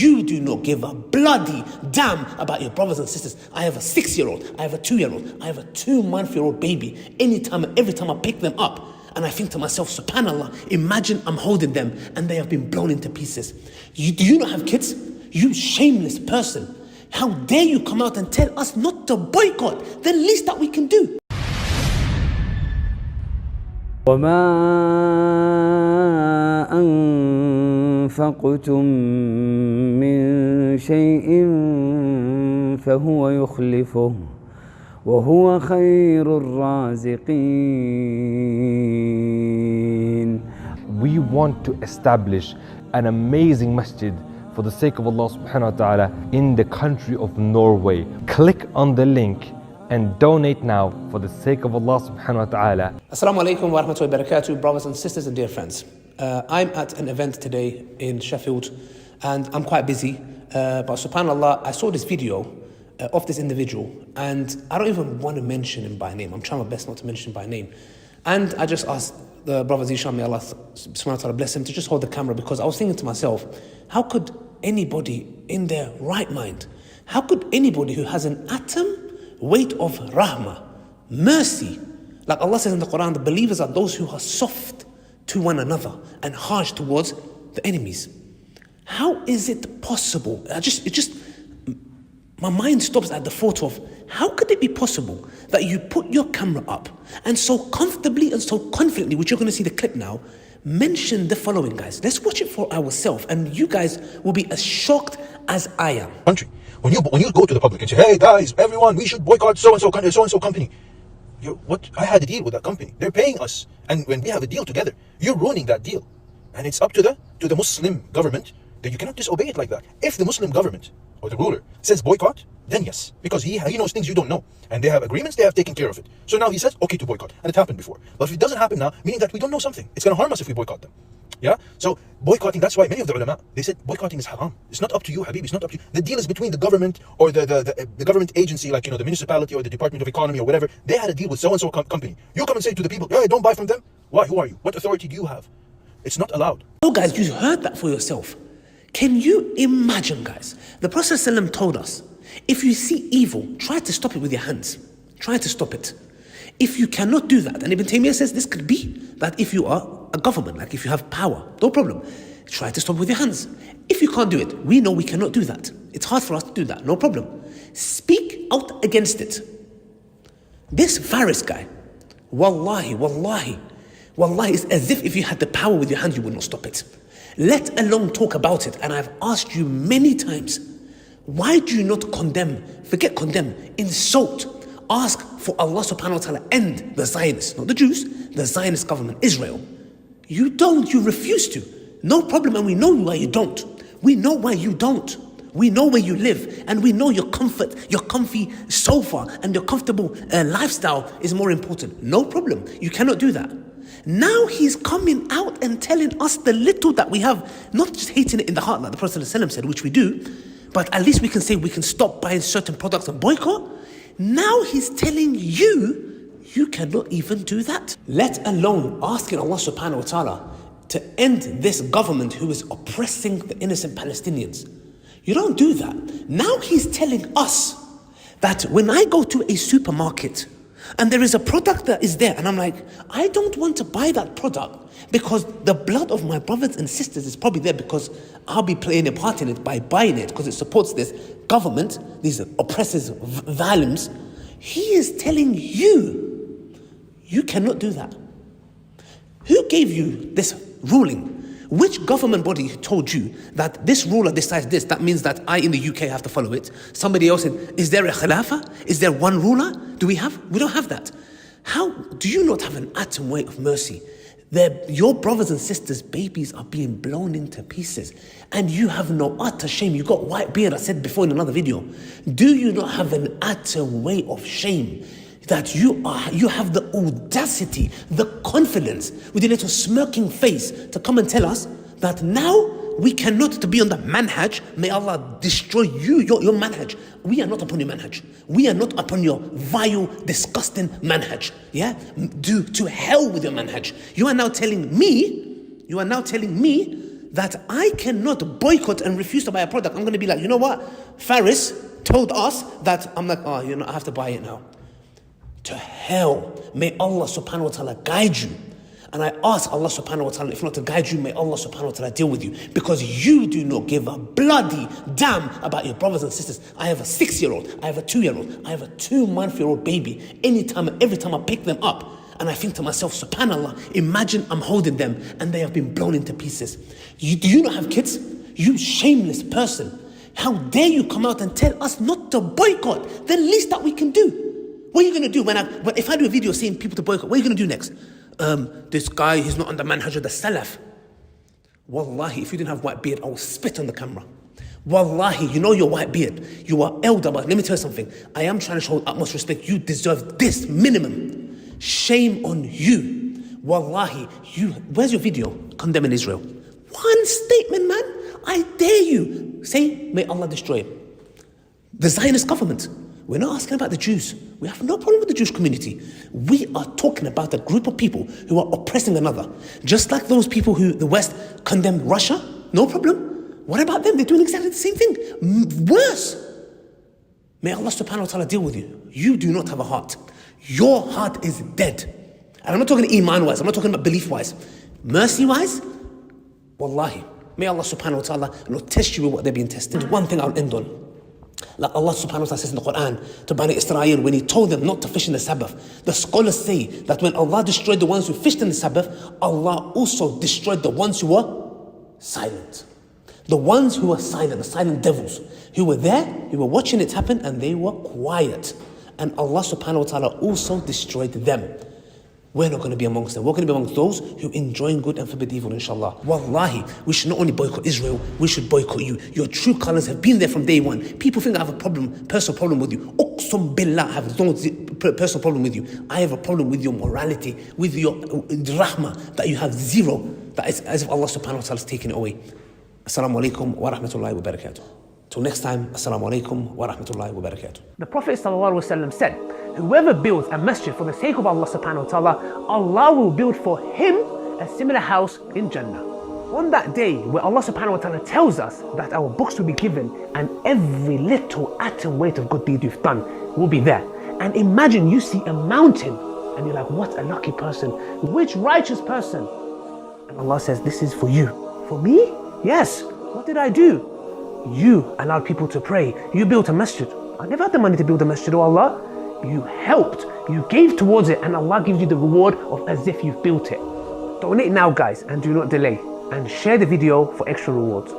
you do not give a bloody damn about your brothers and sisters. I have a 6-year-old, I have a 2-year-old, I have a 2-month-old baby. Anytime and every time I pick them up, and I think to myself, subhanAllah, imagine I'm holding them and they have been blown into pieces. Do you not have kids? You shameless person. How dare you come out and tell us not to boycott? The least that we can do. وما أنفقتم من شيء فهو يخلفه وهو خير الرازقين. We want to establish an amazing masjid for the sake of Allah subhanahu wa ta'ala in the country of Norway. Click on the link and donate now for the sake of Allah subhanahu wa ta'ala. Assalamu alaikum wa rahmatullahi wa barakatuh, brothers and sisters and dear friends. I'm at an event today in Sheffield and I'm quite busy, but subhanAllah, I saw this video of this individual and I don't even want to mention him by name. I'm trying my best not to mention him by name. And I just asked the brother Zishan, may Allah subhanahu wa ta'ala bless him, to just hold the camera, because I was thinking to myself, how could anybody in their right mind, how could anybody who has an atom weight of rahmah, mercy, like Allah says in the Quran, the believers are those who are soft to one another and harsh towards the enemies. How is it possible? My mind stops at the thought of, how could it be possible that you put your camera up and so comfortably and so confidently, which you're going to see the clip now, mention the following, guys. Let's watch it for ourselves and you guys will be as shocked as I am. Country. When you go to the public and say, hey guys, everyone, we should boycott so-and-so company. I had a deal with that company. They're paying us. And when we have a deal together, you're ruining that deal. And it's up to the Muslim government that you cannot disobey it like that. If the Muslim government or the ruler says boycott, then yes, because he knows things you don't know. And they have agreements, they have taken care of it. So now he says, okay to boycott. And it happened before. But if it doesn't happen now, meaning that we don't know something, it's going to harm us if we boycott them. Yeah? So boycotting, that's why many of the ulama, they said boycotting is haram. It's not up to you, Habib, it's not up to you. The deal is between the government or the government agency, like, the municipality or the Department of Economy or whatever. They had a deal with so-and-so company. You come and say to the people, hey, don't buy from them. Why? Who are you? What authority do you have? It's not allowed. Oh, guys, you heard that for yourself. Can you imagine, guys? The Prophet ﷺ told us, if you see evil, try to stop it with your hands. Try to stop it. If you cannot do that, and Ibn Taymiyyah says this could be that if you are a government, like if you have power, no problem. Try to stop it with your hands. If you can't do it, we know we cannot do that. It's hard for us to do that, no problem. Speak out against it. This Faris guy, wallahi, it's as if you had the power with your hands, you would not stop it. Let alone talk about it. And I've asked you many times, why do you not condemn, forget condemn, insult, ask for Allah subhanahu wa ta'ala end the Zionists, not the Jews, the Zionist government, Israel. You don't, you refuse to. No problem, and we know why you don't. We know why you don't. We know where you live, and we know your comfort, your comfy sofa, and your comfortable lifestyle is more important. No problem, you cannot do that. Now he's coming out and telling us the little that we have, not just hating it in the heart like the Prophet ﷺ said, which we do, but at least we can say we can stop buying certain products and boycott. Now he's telling you cannot even do that. Let alone asking Allah subhanahu wa ta'ala to end this government who is oppressing the innocent Palestinians. You don't do that. Now he's telling us that when I go to a supermarket and there is a product that is there and I'm like, I don't want to buy that product because the blood of my brothers and sisters is probably there, because I'll be playing a part in it by buying it because it supports this government, these oppressive violence. He is telling you cannot do that. Who gave you this ruling? Which government body told you that this ruler decides this? That means that I in the UK have to follow it. Somebody else said, is there a khilafah? Is there one ruler? We don't have that. How do you not have an atom weight of mercy? Your brothers and sisters' babies are being blown into pieces and you have no utter shame. You got white beard, I said before in another video. Do you not have an utter weight of shame that you have the audacity, the confidence with your little smirking face to come and tell us that now we cannot to be on the manhaj? May Allah destroy you, your manhaj. We are not upon your manhaj. We are not upon your vile, disgusting manhaj. Yeah? To hell with your manhaj. You are now telling me that I cannot boycott and refuse to buy a product. I'm going to be like, you know what? Faris told us that. I'm like, oh, I have to buy it now. To hell. May Allah subhanahu wa ta'ala guide you. And I ask Allah subhanahu wa ta'ala, if not to guide you, may Allah subhanahu wa ta'ala deal with you. Because you do not give a bloody damn about your brothers and sisters. I have a 6-year-old, I have a 2-year-old, I have a 2-month-old baby. Every time I pick them up, and I think to myself, subhanallah, imagine I'm holding them and they have been blown into pieces. Do you not have kids? You shameless person. How dare you come out and tell us not to boycott? The least that we can do. What are you going to do if I do a video saying people to boycott? What are you going to do next? This guy, he's not on the manhaj of the salaf. Wallahi, if you didn't have white beard, I will spit on the camera. Wallahi, you know your white beard. You are elder, but let me tell you something. I am trying to show utmost respect. You deserve this minimum. Shame on you. Wallahi, where's your video condemning Israel? One statement, man. I dare you. Say, may Allah destroy him. The Zionist government. We're not asking about the Jews. We have no problem with the Jewish community. We are talking about a group of people who are oppressing another. Just like those people who the West condemned Russia, no problem. What about them? They're doing exactly the same thing. Worse. May Allah subhanahu wa ta'ala deal with you. You do not have a heart. Your heart is dead. And I'm not talking iman-wise. I'm not talking about belief-wise. Mercy-wise, wallahi. May Allah subhanahu wa ta'ala not test you with what they're being tested. One thing I'll end on. Like Allah subhanahu wa ta'ala says in the Quran to Bani Israel when He told them not to fish in the Sabbath. The scholars say that when Allah destroyed the ones who fished in the Sabbath, Allah also destroyed the ones who were silent. The ones who were silent, the silent devils, who were there, who were watching it happen, and they were quiet. And Allah subhanahu wa ta'ala also destroyed them. We're not going to be amongst them. We're going to be amongst those who enjoin good and forbid evil, inshallah. Wallahi, we should not only boycott Israel, we should boycott you. Your true colors have been there from day one. People think I have a personal problem with you. Uqsum billah, I have no personal problem with you. I have a problem with your morality, with your rahmah, that you have zero. That is as if Allah subhanahu wa ta'ala has taken it away. Assalamu alaikum wa rahmatullahi wa barakatuh. Till next time, assalamu alaikum wa rahmatullahi wa barakatuh. The Prophet ﷺ said, whoever builds a masjid for the sake of Allah subhanahu wa ta'ala, Allah will build for him a similar house in Jannah. On that day where Allah subhanahu wa ta'ala tells us that our books will be given and every little atom weight of good deed you've done will be there. And imagine you see a mountain and you're like, what a lucky person, which righteous person? And Allah says, this is for you. For me? Yes. What did I do? You allowed people to pray. You built a masjid. I never had the money to build a masjid, oh Allah. You helped. You gave towards it, and Allah gives you the reward of as if you've built it. Donate now, guys, and do not delay. And share the video for extra rewards.